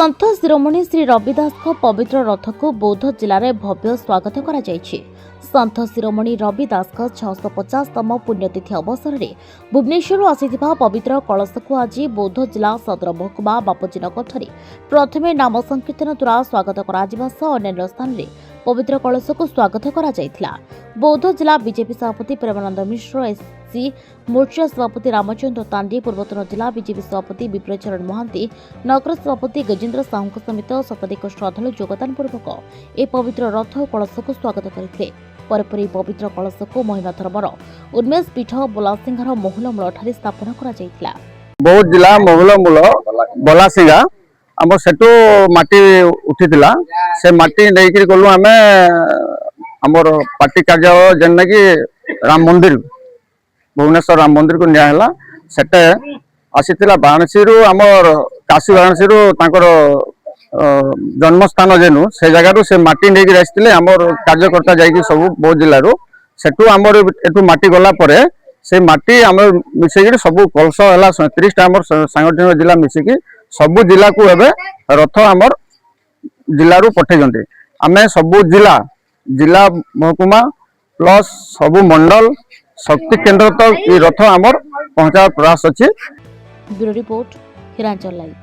सन्थ शिरोमणि श्री रविदास पवित्र रथ को बौद्ध जिले में भव्य स्वागत करा जायछि। सन्थ शिरोमणि रविदास 650तम पुण्यतिथि अवसर में भुवनेश्वर आसिथिबा पवित्र कलश को आज बौद्ध जिला सदर महकुमा बापूजीनगर प्रथमे नाम संकीर्तन द्वारा स्वागत करा जिबा सह अन्य स्थान में पवित्र कलश को स्वागत करा जायथिला। बौद्ध जिला बीजेपी सभापति प्रेमानंद मिश्र, एससी मोर्चा सभापति रामचंद्र तांडी, पूर्वतन जिला बीजेपी सभापति विप्रचरण महांती, नगर सभापति गजेन्द्र साहू समेत शताधिक श्रद्धालु योगदान पूर्वक ए पवित्र रथ और कलश को स्वागत करते। पवित्र कलश को महिमाधर्मर उन्मेष पीठ बलासिंघार महुलमूल ठारे स्थापन करा जायथिला। बौद्ध जिला महुलमूल बलासिंघा आम सेठू माटी उठीला से माटी नहीं गलु आम आमर पार्टी कार्यालय जेना कि राम मंदिर भुवनेश्वर राम मंदिर को नियाला सेटे आसीथिला बाराणसी रु आमर काशी बाराणसी रु तांकर जन्मस्थान जेनु से जगह से माटी नहीं आसते आमर कार्यकर्ता जाइए सब बौद्ध जिलू सेठू आमर एटू माटी गला परे से माटी आम मिसेक सब कलश है 37टा आम सांगठनिक जिला मिसिकी सबु जिला को एबे रथ आमर जिलू पठे आम सबु जिला जिला महकुमा प्लस सबु मंडल शक्ति केंद्र तक ये रथ आमर पहुंचा प्रयास अच्छी। ब्यूरो रिपोर्ट हिरांचल लाइव।